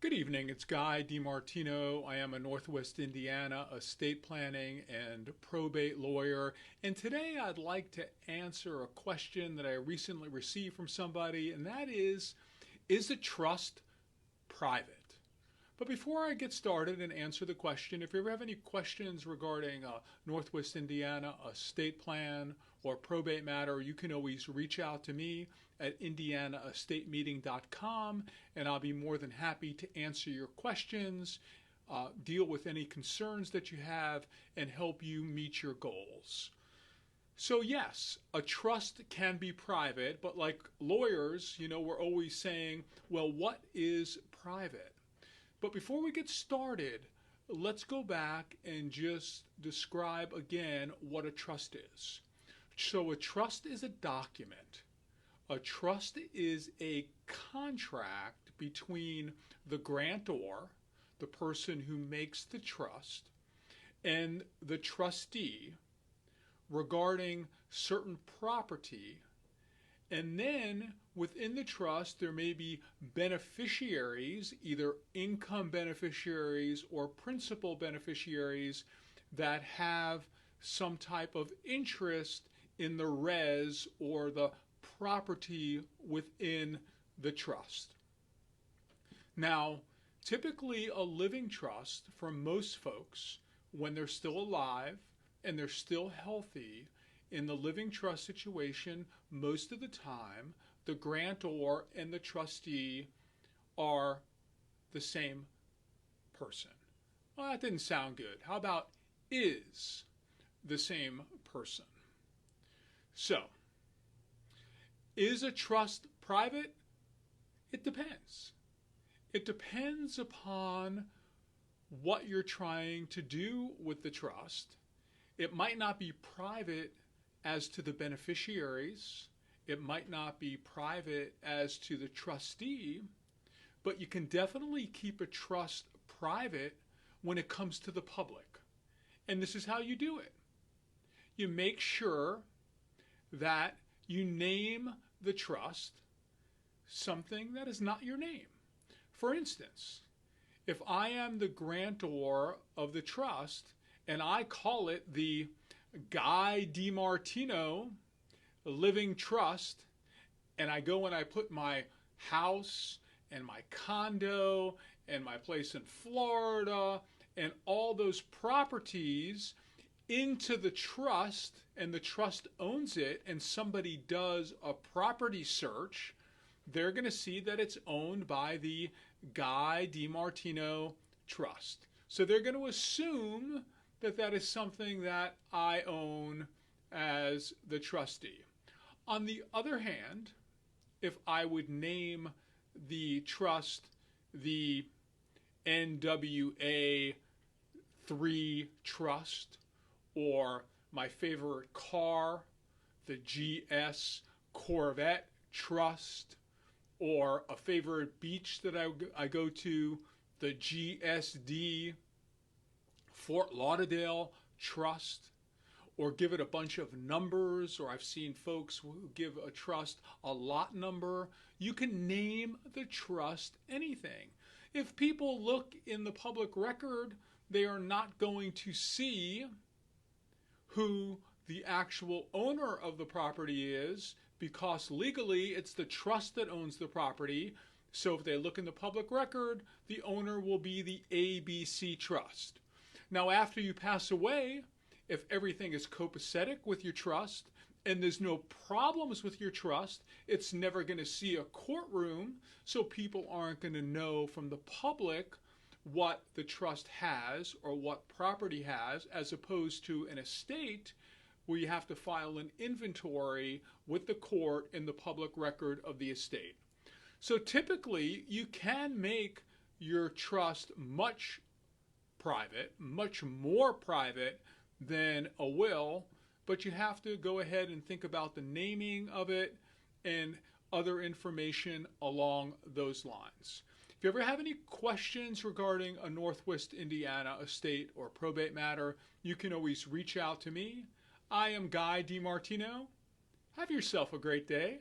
Good evening, it's Guy DiMartino. I am a Northwest Indiana estate planning and probate lawyer, and today I'd like to answer a question that I recently received from somebody, and that is a trust private? But before I get started and answer the question, if you ever have any questions regarding Northwest Indiana estate plan or probate matter, you can always reach out to me at indianaestatemeeting.com, and I'll be more than happy to answer your questions, deal with any concerns that you have, and help you meet your goals. So yes, a trust can be private, but like lawyers, we're always saying, well, what is private? But before we get started, let's go back and just describe again what a trust is. So a trust is a document. A trust is a contract between the grantor, the person who makes the trust, and the trustee regarding certain property. And then within the trust, there may be beneficiaries, either income beneficiaries or principal beneficiaries, that have some type of interest in the res or the property within the trust. Now, typically a living trust for most folks, when they're still alive and they're still healthy, in the living trust situation, most of the time, the grantor and the trustee are the same person. Well, that didn't sound good. How about is the same person? So, is a trust private? It depends. It depends upon what you're trying to do with the trust. It might not be private as to the beneficiaries. It might not be private as to the trustee, but you can definitely keep a trust private when it comes to the public. And this is how you do it. You make sure that you name the trust something that is not your name. For instance, if I am the grantor of the trust and I call it the Guy DiMartino Living Trust, and I go and I put my house and my condo and my place in Florida and all those properties into the trust, and the trust owns it, and somebody does a property search, they're going to see that it's owned by the Guy DiMartino Trust. So they're going to assume that that is something that I own as the trustee. On the other hand, if I would name the trust the NWA 3 Trust, or my favorite car, the GS Corvette Trust, or a favorite beach that I go to, the GSD Fort Lauderdale Trust, or give it a bunch of numbers, or I've seen folks who give a trust a lot number. You can name the trust anything. If people look in the public record, they are not going to see who the actual owner of the property is, because legally it's the trust that owns the property. So if they look in the public record, the owner will be the ABC Trust. Now, after you pass away, if everything is copacetic with your trust and there's no problems with your trust, it's never going to see a courtroom, so people aren't going to know from the public what the trust has or what property has, as opposed to an estate where you have to file an inventory with the court in the public record of the estate. So typically, you can make your trust much private, much more private than a will, but you have to go ahead and think about the naming of it and other information along those lines. If you ever have any questions regarding a Northwest Indiana estate or probate matter, you can always reach out to me. I am Guy DiMartino. Have yourself a great day.